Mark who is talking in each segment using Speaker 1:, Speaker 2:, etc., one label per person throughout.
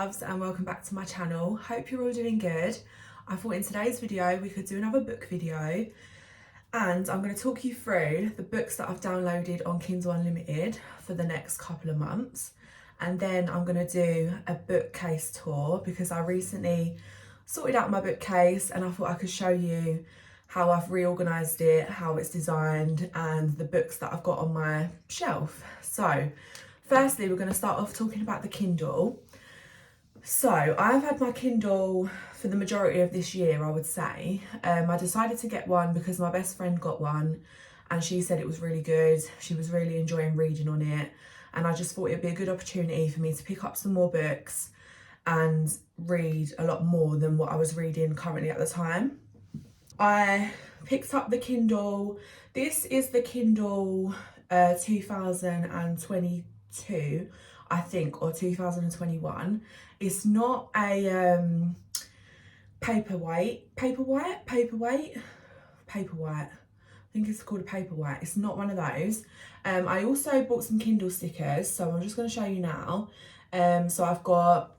Speaker 1: loves, and welcome back to my channel. Hope you're all doing good. I thought in today's video we could do another book video, and I'm going to talk you through the books that I've downloaded on Kindle Unlimited for the next couple of months, and then I'm going to do a bookcase tour because I recently sorted out my bookcase and I thought I could show you how I've reorganised it, how it's designed, and the books that I've got on my shelf. So firstly, we're going to start off talking about the Kindle. So I've had my Kindle for the majority of this year, I would say. I decided to get one because my best friend got one and she said it was really good. She was really enjoying reading on it, and I just thought it'd be a good opportunity for me to pick up some more books and read a lot more than what I was reading currently at the time. I picked up the Kindle. This is the Kindle 2022, I think, or 2021. It's not a paperweight. I think it's called a paperweight. It's not one of those. I also bought some Kindle stickers, so I'm just going to show you now. So I've got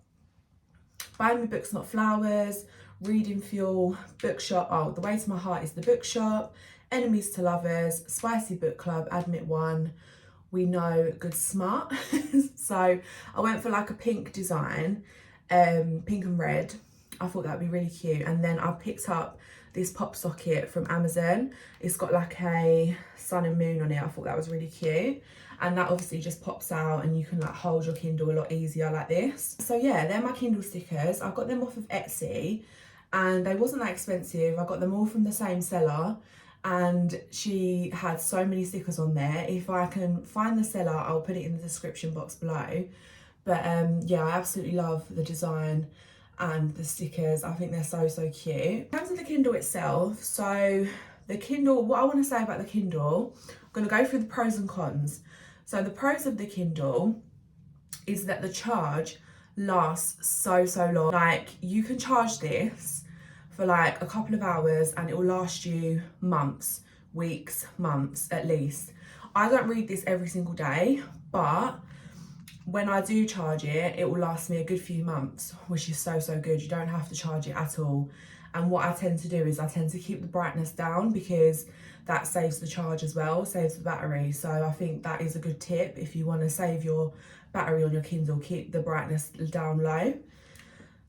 Speaker 1: Buy Me Books Not Flowers, Reading Fuel, Bookshop, oh, The Way to My Heart is the Bookshop, Enemies to Lovers, Spicy Book Club, Admit One, We Know, Good Smart. So I went for like a pink design, pink and red. I thought that would be really cute. And then I picked up this pop socket from Amazon. It's got like a sun and moon on it. I thought that was really cute. And that obviously just pops out and you can like hold your Kindle a lot easier like this. So yeah, they're my Kindle stickers. I got them off of Etsy and they wasn't that expensive. I got them all from the same seller and she had so many stickers on there. If I can find the seller, I'll put it in the description box below. But yeah, I absolutely love the design and the stickers. I think they're so cute. In terms of the Kindle itself, so the Kindle, what I want to say about the Kindle, I'm going to go through the pros and cons. So the pros of the Kindle is that the charge lasts so long. Like, you can charge this for like a couple of hours and it will last you months, weeks, months at least. I don't read this every single day, but when I do charge it, it will last me a good few months, which is so good. You don't have to charge it at all. And what I tend to do is I tend to keep the brightness down because that saves the charge as well, saves the battery. So I think that is a good tip. If you want to save your battery on your Kindle, keep the brightness down low.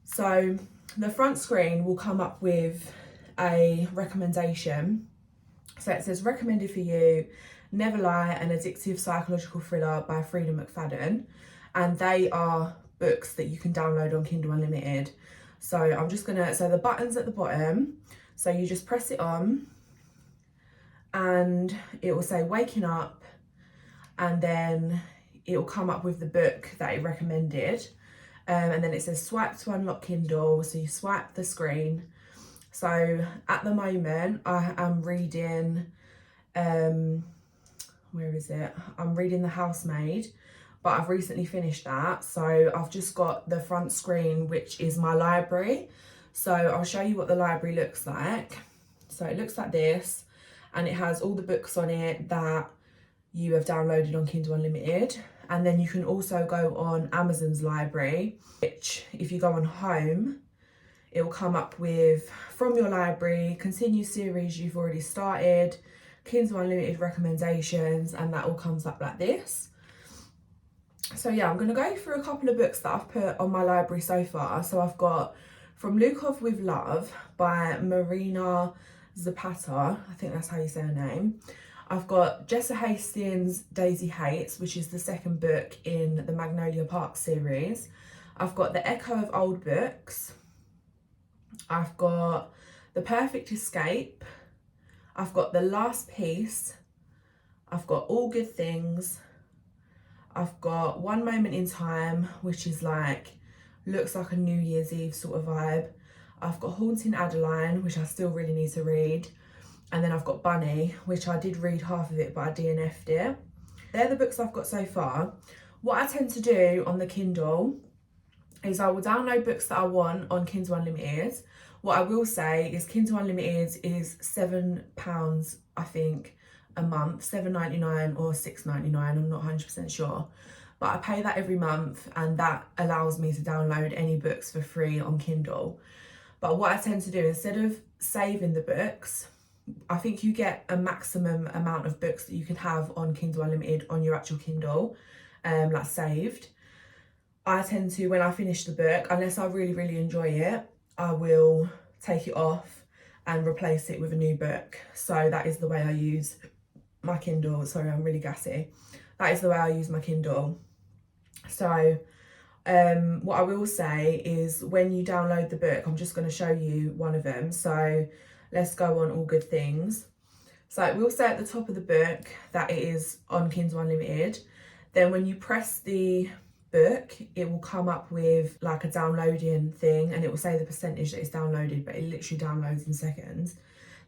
Speaker 1: So the front screen will come up with a recommendation. So it says, recommended for you, Never Lie, an addictive psychological thriller by Frida McFadden. And they are books that you can download on Kindle Unlimited. So I'm just gonna, so the button's at the bottom. So you just press it on and it will say waking up, and then it will come up with the book that it recommended. And then it says swipe to unlock Kindle. So you swipe the screen. So at the moment I am reading, where is it? I'm reading The Housemaid, but I've recently finished that. So I've just got the front screen, which is my library. So I'll show you what the library looks like. So it looks like this, and it has all the books on it that you have downloaded on Kindle Unlimited. And then you can also go on Amazon's library, which if you go on home, it will come up with from your library, continue series you've already started, Kindle Unlimited recommendations, and that all comes up like this. So yeah, I'm going to go through a couple of books that I've put on my library so far. So I've got From Lukov with Love by Marina Zapata. I think that's how you say her name. I've got Jessa Hastings' Daisy Hates, which is the second book in the Magnolia Park series. I've got The Echo of Old Books. I've got The Perfect Escape. I've got The Last Piece. I've got All Good Things. I've got One Moment in Time, which is like, looks like a New Year's Eve sort of vibe. I've got Haunting Adeline, which I still really need to read. And then I've got Bunny, which I did read half of it, but I DNF'd it. They're the books I've got so far. What I tend to do on the Kindle is I will download books that I want on Kindle Unlimited. What I will say is Kindle Unlimited is £7, I think, a month, £7.99 or £6.99, I'm not 100% sure. but I pay that every month, and that allows me to download any books for free on Kindle. But what I tend to do, instead of saving the books, I think you get a maximum amount of books that you can have on Kindle Unlimited on your actual Kindle, like saved. I tend to, when I finish the book, unless I really, really enjoy it, I will take it off and replace it with a new book. So that is the way I use my Kindle. Sorry, I'm really gassy. That is the way I use my Kindle. So what I will say is, when you download the book, I'm just going to show you one of them. So let's go on All Good Things. So it will say at the top of the book that it is on Kindle Unlimited. Then when you press the book, it will come up with like a downloading thing, and it will say the percentage that it's downloaded, but it literally downloads in seconds.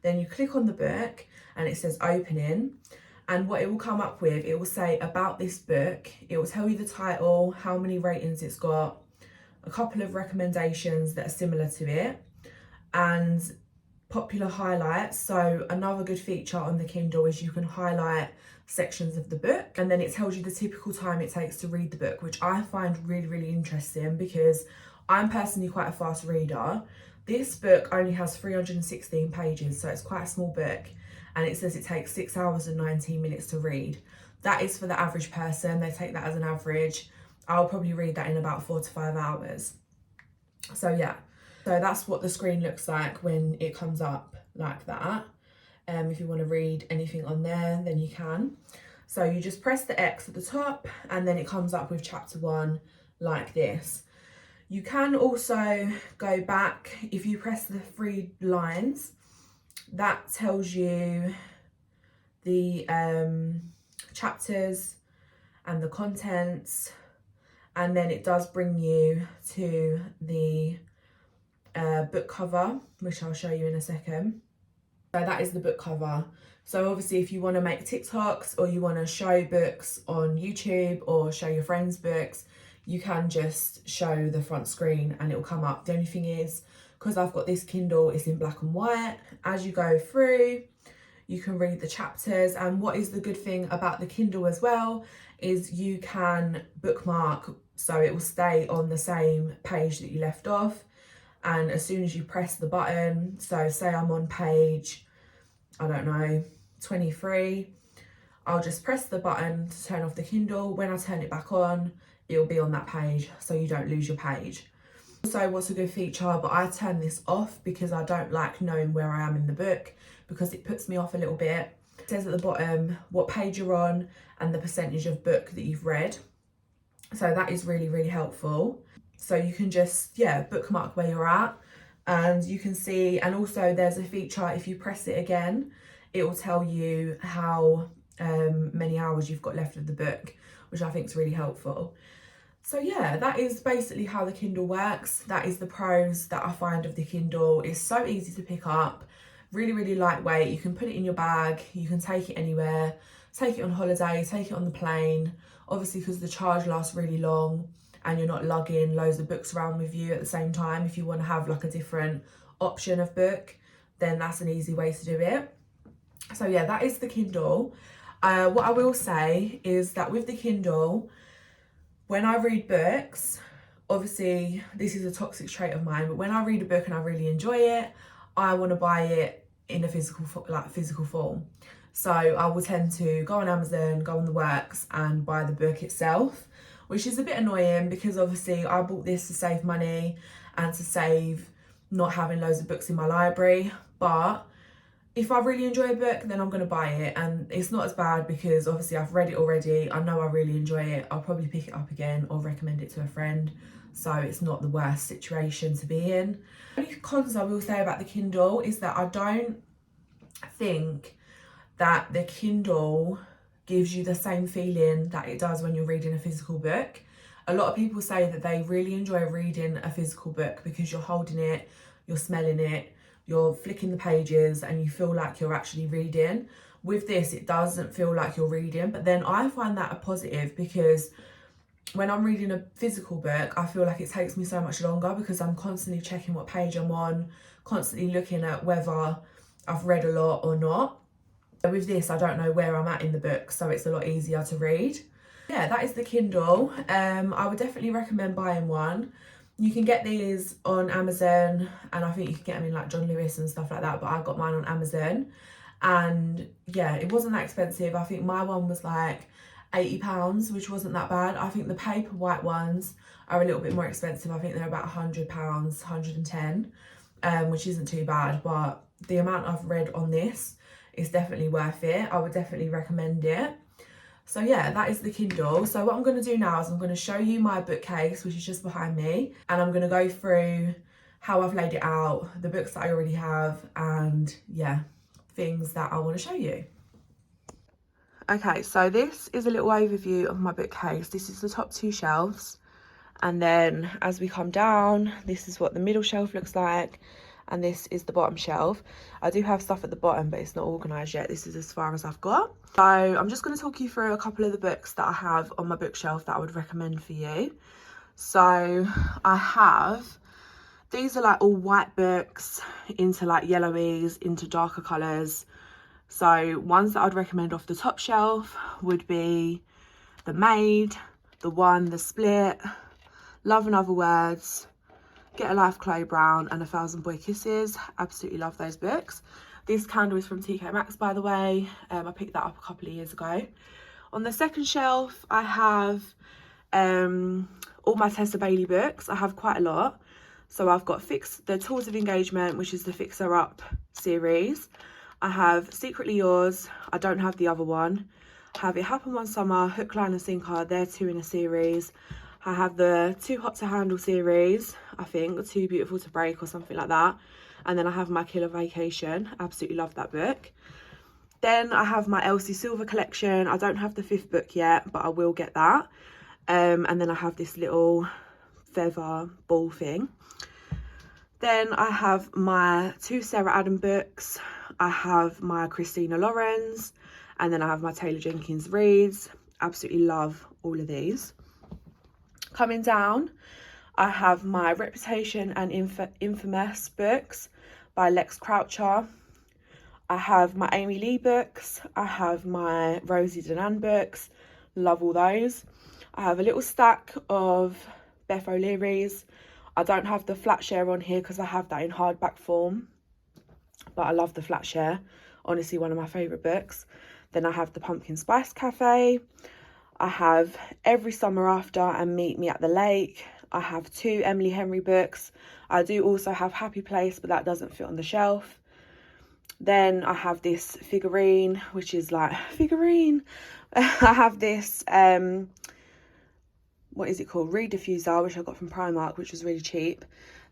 Speaker 1: Then you click on the book and it says opening, and what it will come up with, it will say about this book. It will tell you the title, how many ratings it's got, a couple of recommendations that are similar to it, and popular highlights. So another good feature on the Kindle is you can highlight sections of the book, and then it tells you the typical time it takes to read the book, which I find really, really interesting because I'm personally quite a fast reader. This book only has 316 pages, so it's quite a small book, and it says it takes 6 hours and 19 minutes to read. That is for the average person. They take that as an average. I'll probably read that in about 4 to 5 hours. So yeah, so that's what the screen looks like when it comes up like that. If you want to read anything on there, then you can. So you just press the X at the top, and then it comes up with chapter 1 like this. You can also go back. If you press the 3 lines, that tells you the chapters and the contents, and then it does bring you to the book cover, which I'll show you in a second. So that is the book cover. So obviously, if you want to make TikToks or you want to show books on YouTube or show your friends books, you can just show the front screen and it will come up. The only thing is, because I've got this Kindle, it's in black and white. As you go through, you can read the chapters. And what is the good thing about the Kindle as well is you can bookmark, so it will stay on the same page that you left off. And as soon as you press the button, so say I'm on page, I don't know, 23, I'll just press the button to turn off the Kindle. When I turn it back on, it'll be on that page, so you don't lose your page. Also, what's a good feature, but I turn this off because I don't like knowing where I am in the book, because it puts me off a little bit. It says at the bottom what page you're on and the percentage of book that you've read. So that is really, really helpful. So you can just, yeah, bookmark where you're at, and you can see, and also there's a feature, if you press it again, it will tell you how many hours you've got left of the book, which I think is really helpful. So yeah, that is basically how the Kindle works. That is the pros that I find of the Kindle. It's so easy to pick up, really, really lightweight. You can put it in your bag, you can take it anywhere, take it on holiday, take it on the plane, obviously because the charge lasts really long, and you're not lugging loads of books around with you at the same time. If you want to have like a different option of book, then that's an easy way to do it. So yeah, that is the Kindle. What I will say is that with the Kindle, when I read books, obviously this is a toxic trait of mine, but when I read a book and I really enjoy it, I want to buy it in a physical form. So I will tend to go on Amazon, go on the works and buy the book itself, which is a bit annoying because obviously I bought this to save money and to save not having loads of books in my library. But if I really enjoy a book, then I'm going to buy it, and it's not as bad because obviously I've read it already. I know I really enjoy it. I'll probably pick it up again or recommend it to a friend, so it's not the worst situation to be in. The only cons I will say about the Kindle is that I don't think that the Kindle gives you the same feeling that it does when you're reading a physical book. A lot of people say that they really enjoy reading a physical book because you're holding it, you're smelling it, you're flicking the pages and you feel like you're actually reading. With this, it doesn't feel like you're reading, but then I find that a positive because when I'm reading a physical book, I feel like it takes me so much longer because I'm constantly checking what page I'm on, constantly looking at whether I've read a lot or not. With this, I don't know where I'm at in the book, so it's a lot easier to read. Yeah, that is the Kindle. I would definitely recommend buying one. You can get these on Amazon, and I think you can get them in like John Lewis and stuff like that, but I got mine on Amazon. And yeah, it wasn't that expensive. I think my one was like £80, which wasn't that bad. I think the paper white ones are a little bit more expensive. I think they're about £100, 110, which isn't too bad, but the amount I've read on this is definitely worth it. I would definitely recommend it. So yeah, that is the Kindle. So what I'm going to do now is I'm going to show you my bookcase, which is just behind me, and I'm going to go through how I've laid it out, the books that I already have, and yeah, things that I want to show you. Okay, so this is a little overview of my bookcase. This is the top two shelves, and then as we come down, this is what the middle shelf looks like, and this is the bottom shelf. I do have stuff at the bottom, but it's not organised yet. This is as far as I've got. So I'm just going to talk you through a couple of the books that I have on my bookshelf that I would recommend for you. So I have, these are like all white books into like yellowies, into darker colours. So ones that I'd recommend off the top shelf would be The Maid, The One, The Split, Love and Other Words, Get a Life, Chloe Brown, and A Thousand Boy Kisses. Absolutely love those books. This candle is from TK Maxx, by the way. I picked that up a couple of years ago. On the second shelf, I have all my Tessa Bailey books. I have quite a lot. So I've got The Tools of Engagement, which is the Fix Her Up series. I have Secretly Yours. I don't have the other one. I have It Happened One Summer, Hook, Line and Sinker. They're two in a series. I have the Too Hot to Handle series, I think, Too Beautiful to Break or something like that. And then I have my Killer Vacation. Absolutely love that book. Then I have my Elsie Silver collection. I don't have the 5th book yet, but I will get that. And then I have this little feather ball thing. Then I have my 2 Sarah Adam books. I have my Christina Lorenz. And then I have my Taylor Jenkins reads. Absolutely love all of these. Coming down, I have my Reputation and Infamous books by Lex Croucher. I have my Amy Lee books. I have my Rosie Denan books. Love all those. I have a little stack of Beth O'Leary's. I don't have the flat share on here because I have that in hardback form. But I love the flat share. Honestly, one of my favourite books. Then I have the Pumpkin Spice Cafe. I have Every Summer After and Meet Me at the Lake. I have 2 Emily Henry books. I do also have Happy Place, but that doesn't fit on the shelf. Then I have this figurine, which is like, figurine. I have this, what is it called? Reed diffuser, which I got from Primark, which was really cheap.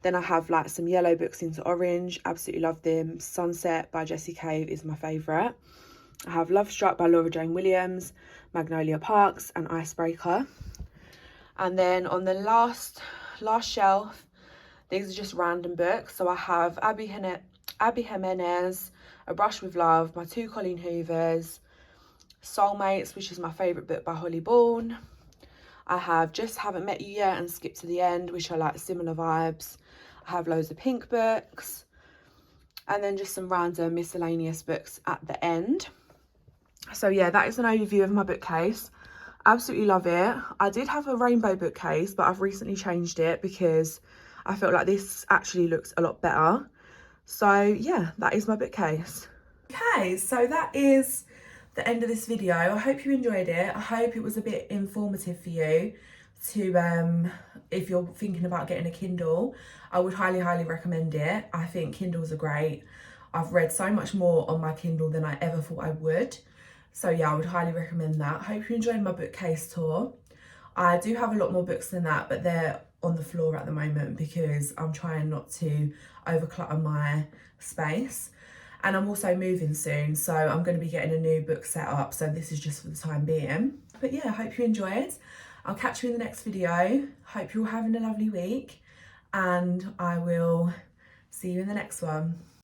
Speaker 1: Then I have like some yellow books into orange. Absolutely love them. Sunset by Jessie Cave is my favourite. I have Love Struck by Laura Jane Williams, Magnolia Parks, and Icebreaker. And then on the last shelf, these are just random books. So I have Abby Jimenez, A Brush with Love, my 2 Colleen Hoovers, Soulmates, which is my favourite book by Holly Bourne. I have Just Haven't Met You Yet and Skip to the End, which are like similar vibes. I have loads of pink books. And then just some random miscellaneous books at the end. So yeah, that is an overview of my bookcase. Absolutely love it. I did have a rainbow bookcase, but I've recently changed it because I felt like this actually looks a lot better. So yeah, that is my bookcase. Okay, so that is the end of this video. I hope you enjoyed it. I hope it was a bit informative for you to, if you're thinking about getting a Kindle. I would highly recommend it. I think Kindles are great. I've read so much more on my Kindle than I ever thought I would. So yeah, I would highly recommend that. Hope you enjoyed my bookcase tour. I do have a lot more books than that, but they're on the floor at the moment because I'm trying not to overclutter my space. And I'm also moving soon, so I'm going to be getting a new book set up. So this is just for the time being. But yeah, I hope you enjoyed. I'll catch you in the next video. Hope you're having a lovely week, and I will see you in the next one.